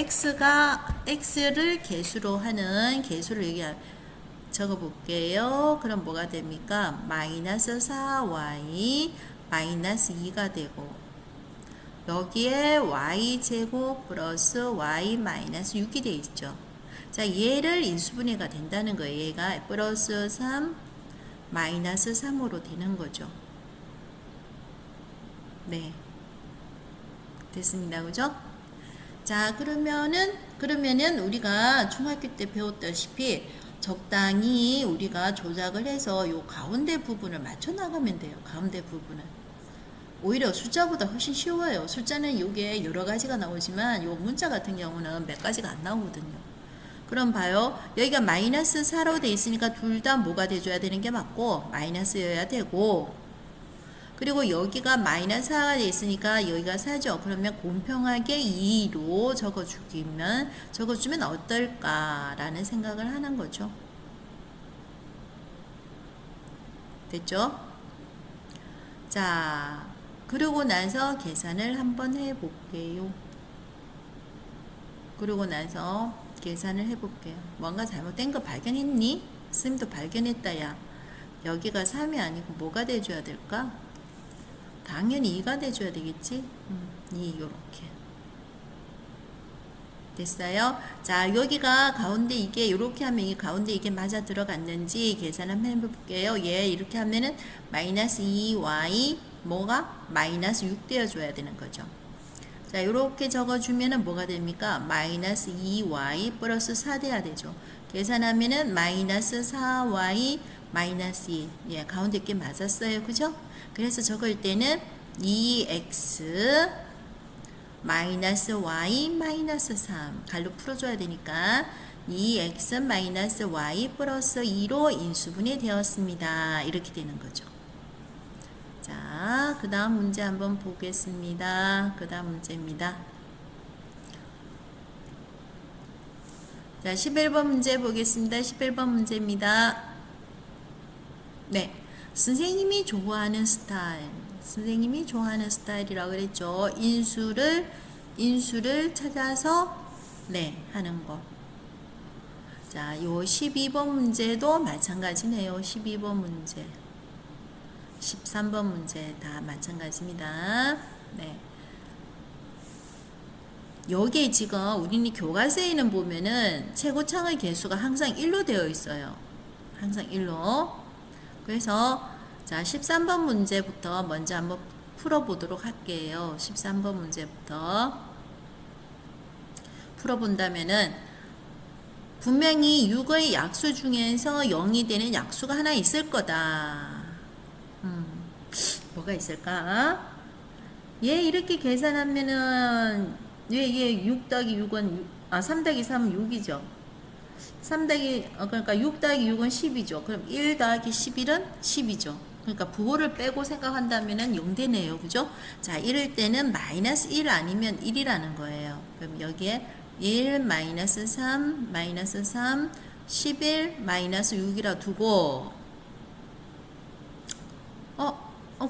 x를 개수로 하는 개수를 여기 적어볼게요. 그럼 뭐가 됩니까? 마이너스 4y 마이너스 2가 되고, 여기에 y제곱 플러스 y 마이너스 6이 되어 있죠. 자, 얘를 인수분해가 된다는 거예요. 얘가 플러스 3 마이너스 3으로 되는 거죠. 네, 됐습니다. 그죠? 자, 그러면은 우리가 중학교 때 배웠다시피 적당히 우리가 조작을 해서 요 가운데 부분을 맞춰 나가면 돼요. 가운데 부분은 오히려 숫자보다 훨씬 쉬워요. 숫자는 요게 여러 가지가 나오지만 요 문자 같은 경우는 몇 가지가 안 나오거든요. 그럼 봐요. 여기가 마이너스 4로 돼 있으니까 둘 다 뭐가 돼줘야 되는 게 맞고 마이너스여야 되고, 그리고 여기가 마이너스 4가 돼 있으니까 여기가 4죠. 그러면 공평하게 2로 적어주면 어떨까라는 생각을 하는 거죠. 됐죠? 자, 그러고 나서 계산을 한번 해볼게요. 뭔가 잘못된 거 발견했니? 쌤도 발견했다. 야, 여기가 3이 아니고 뭐가 돼줘야 될까? 당연히 2가 돼줘야 되겠지? 2 요렇게 됐어요. 자, 여기가 가운데 이게 이렇게 하면 이 가운데 이게 맞아 들어갔는지 계산 한번 해볼게요. 얘 이렇게 하면은 마이너스 2y 뭐가 마이너스 6 되어줘야 되는 거죠. 자, 이렇게 적어주면은 뭐가 됩니까? 마이너스 2y 플러스 4 돼야 되죠. 계산하면은 마이너스 4y 마이너스 2. 예, 가운데 게 맞았어요. 그죠? 그래서 적을 때는 2x 마이너스 y 마이너스 3 갈로 풀어줘야 되니까 2x 마이너스 y 플러스 2로 인수분해 되었습니다. 이렇게 되는 거죠. 자, 그 다음 문제 한번 보겠습니다. 그 다음 문제입니다. 자, 11번 문제 보겠습니다. 11번 문제입니다. 네, 선생님이 좋아하는 스타일이라고 그랬죠. 인수를 찾아서 네, 하는 거. 자, 요 12번 문제도 마찬가지네요. 12번 문제. 13번 문제 다 마찬가지입니다. 네. 여기 지금 우리는 교과서에는 보면은 최고창의 개수가 항상 1로 되어 있어요. 항상 1로. 그래서 자, 13번 문제부터 먼저 한번 풀어보도록 할게요. 13번 문제부터 풀어본다면은 분명히 6의 약수 중에서 0이 되는 약수가 하나 있을 거다. 뭐가 있을까? 얘 이렇게 계산하면은 얘 6 더하기 6은 3 더하기 3은 6이죠. 그러니까 6 더하기 6은 10이죠. 그럼 1 더하기 11은 10이죠. 그러니까 부호를 빼고 생각한다면은 0 되네요. 그죠? 자, 이럴 때는 마이너스 1 아니면 1이라는 거예요. 그럼 여기에 1 마이너스 3 마이너스 3 11 마이너스 6이라 두고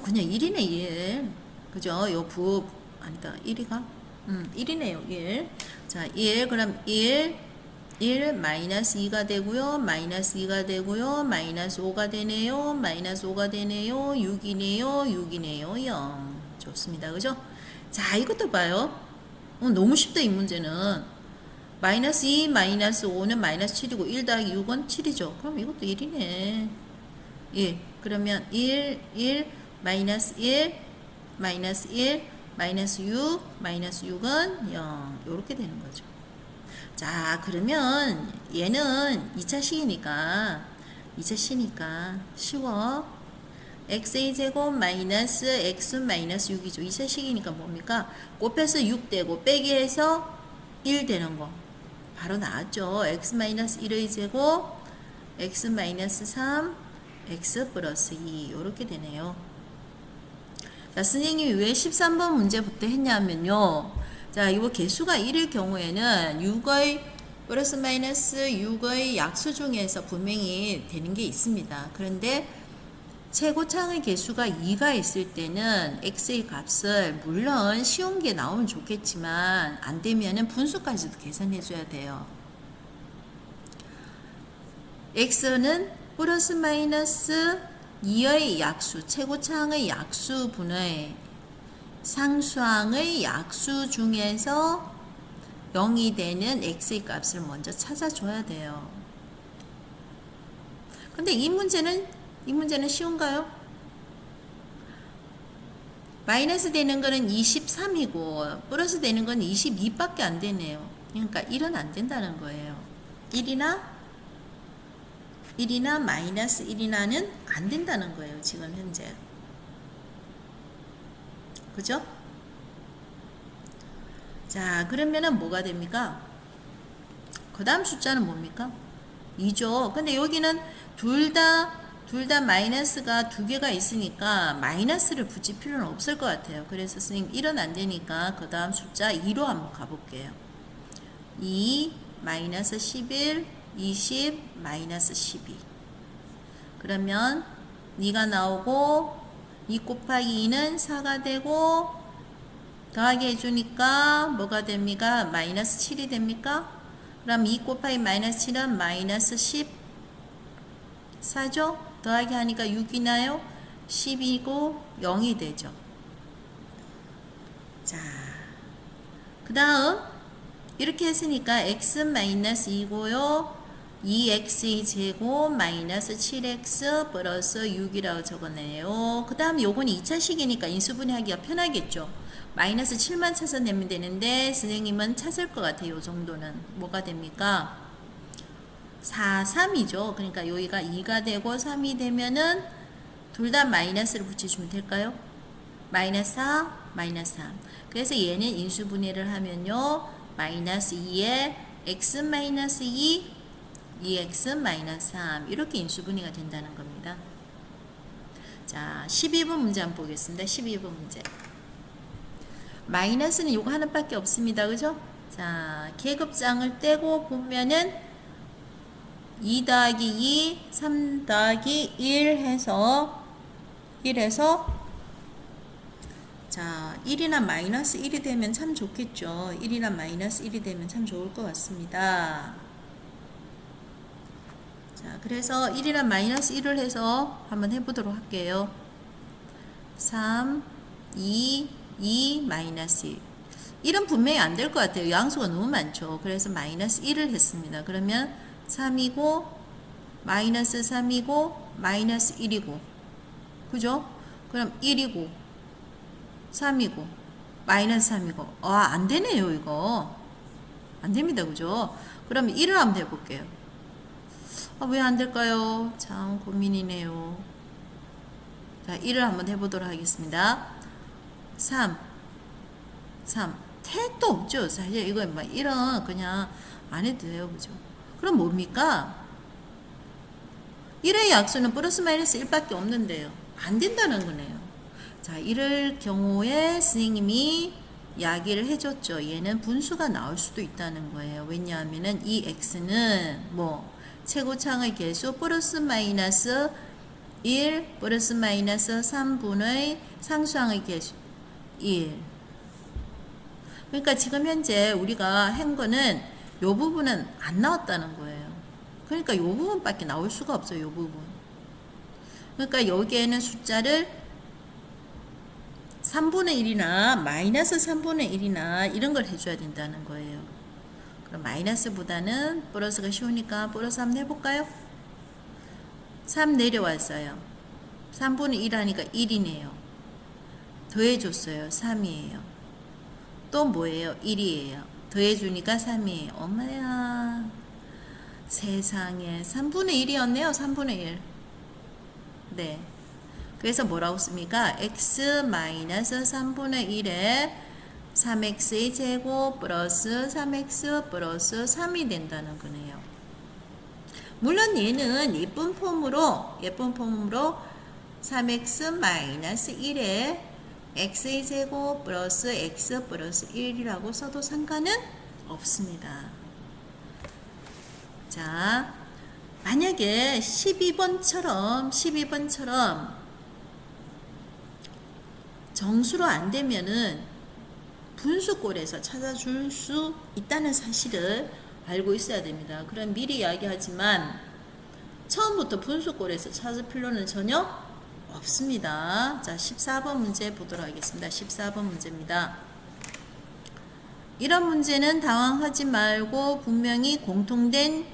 그냥 1이네 1. 그죠? 요 부호 아니다 1이가 1이네요 1. 자, 1 그럼 1 1 마이너스 2가 되고요. 마이너스 2가 되고요. 마이너스 5가 되네요. 마이너스 5가 되네요. 6이네요. 6이네요. 0. 좋습니다. 그죠? 자, 이것도 봐요. 너무 쉽다, 이 문제는. 마이너스 2, 마이너스 5는 마이너스 7이고 1 더하기 6은 7이죠. 그럼 이것도 1이네. 1. 그러면 1, 1, 마이너스 1, 마이너스 1, 마이너스 6, 마이너스 6은 0. 이렇게 되는 거죠. 자, 그러면 얘는 2차식이니까 2차식이니까 쉬워. x의 제곱 마이너스 x 마이너스 6이죠. 2차식이니까 뭡니까? 곱해서 6 되고 빼기 해서 1 되는 거 바로 나왔죠. x 마이너스 1의 제곱 x 마이너스 3 x 플러스 2 이렇게 되네요. 자, 선생님이 왜 13번 문제부터 했냐면요. 자, 이거 개수가 1일 경우에는 6의 플러스 마이너스 6의 약수 중에서 분명히 되는 게 있습니다. 그런데 최고창의 개수가 2가 있을 때는 x의 값을 물론 쉬운 게 나오면 좋겠지만 안 되면은 분수까지도 계산해 줘야 돼요. x는 플러스 마이너스 2의 약수, 최고창의 약수분의 상수항의 약수 중에서 0이 되는 x의 값을 먼저 찾아줘야 돼요. 근데 이 문제는 쉬운가요? 마이너스 되는 거는 23이고 플러스 되는 건 22밖에 안 되네요. 그러니까 1은 안 된다는 거예요. 1이나 마이너스 1이나는 안 된다는 거예요. 지금 현재. 그죠? 자, 그러면은 뭐가 됩니까? 그 다음 숫자는 뭡니까? 2죠. 근데 여기는 둘 다 마이너스가 두 개가 있으니까 마이너스를 붙일 필요는 없을 것 같아요. 그래서 선생님 1은 안 되니까 그 다음 숫자 2로 한번 가볼게요. 2, 마이너스 11, 20, 마이너스 12. 그러면 2가 나오고 2 곱하기 2는 4가 되고 더하기 해주니까 뭐가 됩니까? 마이너스 7이 됩니까? 그럼 2 곱하기 마이너스 7은 마이너스 14죠? 더하기 하니까 6이 나요? 10이고 0이 되죠. 자, 그 다음 이렇게 했으니까 x-2고요. 2x의 제곱 마이너스 7x 플러스 6이라고 적어내요. 그 다음 요건 2차식이니까 인수분해하기가 편하겠죠. 마이너스 7만 찾아내면 되는데 선생님은 찾을 것 같아요. 요 정도는 뭐가 됩니까? 4, 3이죠. 그러니까 여기가 2가 되고 3이 되면은 둘 다 마이너스를 붙여주면 될까요? 마이너스 4, 마이너스 3. 그래서 얘는 인수분해를 하면요. 마이너스 2에 x 마이너스 2, 2x 마이너스 3 이렇게 인수분해가 된다는 겁니다. 자, 12번 문제 한번 보겠습니다. 12번 문제. 마이너스는 요거 하나밖에 없습니다. 그죠? 자, 계급장을 떼고 보면은 2 더하기 2, 3 더하기 1 해서 자, 1이나 마이너스 1이 되면 참 좋겠죠. 1이나 마이너스 1이 되면 참 좋을 것 같습니다. 자, 그래서 1이나 마이너스 1을 해서 한번 해보도록 할게요. 3, 2, 2, 마이너스 1. 1은 분명히 안 될 것 같아요. 양수가 너무 많죠. 그래서 마이너스 1을 했습니다. 그러면 3이고 마이너스 3이고 마이너스 1이고 그죠? 그럼 1이고 3이고 마이너스 3이고 안 되네요. 이거 안 됩니다. 그죠? 그럼 1을 한번 해볼게요. 왜 안 될까요? 참 고민이네요. 자, 1을 한번 해보도록 하겠습니다. 3 택도 없죠. 사실 이거 1은 그냥 안 해도 돼요. 그죠? 그럼 뭡니까? 1의 약수는 플러스 마이너스 1밖에 없는데요. 안 된다는 거네요. 자, 이럴 경우에 선생님이 이야기를 해줬죠. 얘는 분수가 나올 수도 있다는 거예요. 왜냐하면은 이 x는 최고창의 개수 플러스 마이너스 1 플러스 마이너스 3분의 상수항의 개수 1. 그러니까 지금 현재 우리가 한 거는 요 부분은 안 나왔다는 거예요. 그러니까 요 부분밖에 나올 수가 없어요. 요 부분. 그러니까 여기에는 숫자를 3분의 1이나 마이너스 3분의 1이나 이런 걸 해줘야 된다는 거예요. 그럼 마이너스보다는 플러스가 쉬우니까 플러스 한번 해볼까요? 3 내려왔어요. 3분의 1 하니까 1이네요. 더해줬어요. 3이에요. 또 뭐예요? 1이에요. 더해주니까 3이에요. 엄마야, 세상에 3분의 1이었네요. 3분의 1. 네. 그래서 뭐라고 씁니까? x 마이너스 3분의 1에 3x의 제곱 플러스 3x 플러스 3이 된다는 거네요. 물론 얘는 예쁜 폼으로 3x 마이너스 1에 x의 제곱 플러스 x 플러스 1이라고 써도 상관은 없습니다. 자, 만약에 12번처럼 정수로 안 되면은 분수꼴에서 찾아줄 수 있다는 사실을 알고 있어야 됩니다. 그럼 미리 이야기하지만 처음부터 분수꼴에서 찾을 필요는 전혀 없습니다. 자, 14번 문제 보도록 하겠습니다. 14번 문제입니다. 이런 문제는 당황하지 말고 분명히 공통된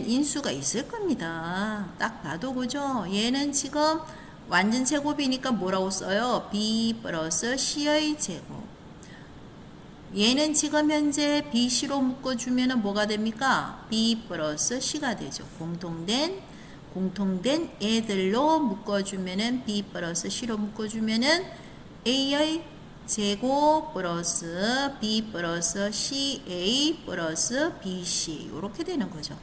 인수가 있을 겁니다. 딱 봐도 그죠? 얘는 지금 완전 제곱이니까 뭐라고 써요? b 플러스 c의 제곱. 얘는 지금 현재 b, c로 묶어주면 뭐가 됩니까? b 플러스 c가 되죠. 공통된 애들로 묶어주면은 b 플러스 c로 묶어주면은 a의 제곱 플러스 b 플러스 ca 플러스 bc 이렇게 되는 거죠.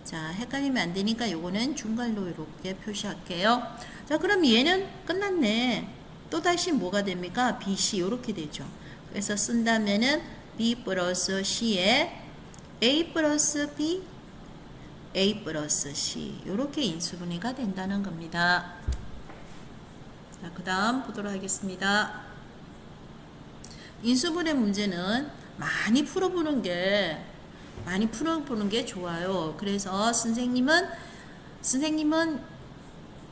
자, 헷갈리면 안 되니까 요거는 중괄로 이렇게 표시할게요. 자, 그럼 얘는 끝났네. 또 다시 뭐가 됩니까? bc 이렇게 되죠. 그래서 쓴다면은 b 플러스 c에 a 플러스 b, a 플러스 c 이렇게 인수분해가 된다는 겁니다. 자, 그 다음 보도록 하겠습니다. 인수분해 문제는 많이 풀어보는 게 좋아요. 그래서 선생님은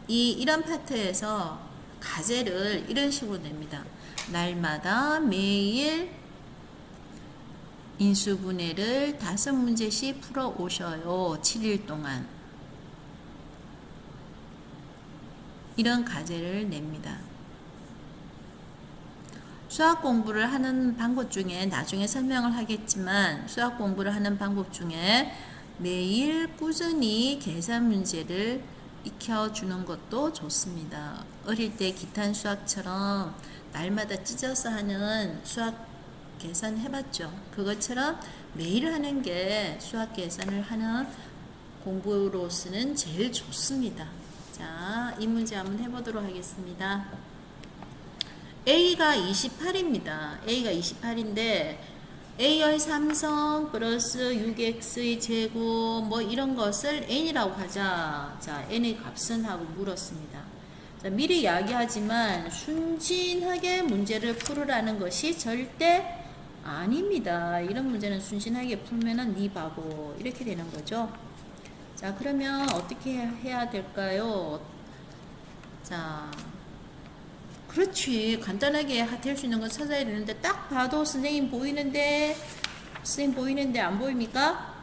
이런 파트에서 과제를 이런 식으로 냅니다. 날마다 매일 인수분해를 5문제씩 풀어 오셔요. 7일 동안. 이런 과제를 냅니다. 수학 공부를 하는 방법 중에 나중에 설명을 하겠지만 수학 공부를 하는 방법 중에 매일 꾸준히 계산 문제를 익혀주는 것도 좋습니다. 어릴 때 기탄 수학처럼 날마다 찢어서 하는 수학 계산 해봤죠. 그것처럼 매일 하는 게 수학 계산을 하는 공부로서는 제일 좋습니다. 자, 이 문제 한번 해보도록 하겠습니다. A가 28입니다. A가 28인데 A의 삼성 플러스 6X의 제곱 뭐 이런 것을 N이라고 하자. 자, N의 값은 하고 물었습니다. 자, 미리 이야기하지만 순진하게 문제를 풀으라는 것이 절대 아닙니다. 이런 문제는 순진하게 풀면은 네 바보 이렇게 되는 거죠. 자, 그러면 어떻게 해야 될까요? 자, 그렇지. 간단하게 될 수 있는 거 찾아야 되는데 딱 봐도 선생님 보이는데 안 보입니까?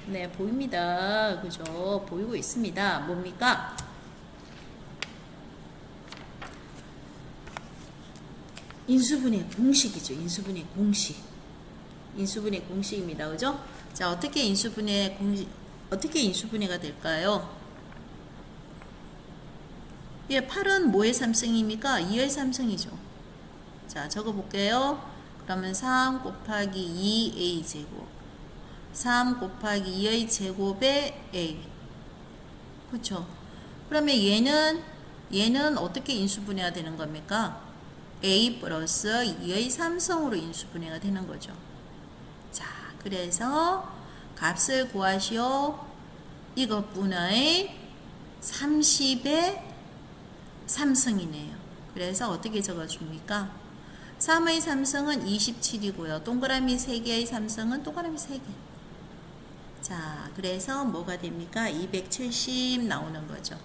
네, 보입니다. 그죠? 보이고 있습니다. 뭡니까? 인수분해 공식이죠. 인수분해 공식입니다. 그죠? 자, 어떻게 인수분해가 될까요? 예, 8은 뭐의 삼성입니까? 2의 삼성이죠. 자, 적어볼게요. 그러면 3 곱하기 2a 제곱 3 곱하기 2의 제곱에 a 그쵸? 그러면 얘는 어떻게 인수분해가 되는 겁니까? a 플러스 2의 삼성으로 인수분해가 되는 거죠. 자, 그래서 값을 구하시오. 이것분의 30의 삼성이네요. 그래서 어떻게 적어줍니까? 3의 삼성은 27이고요. 동그라미 3개의 삼성은 동그라미 3개. 자, 그래서 뭐가 됩니까? 270 나오는 거죠.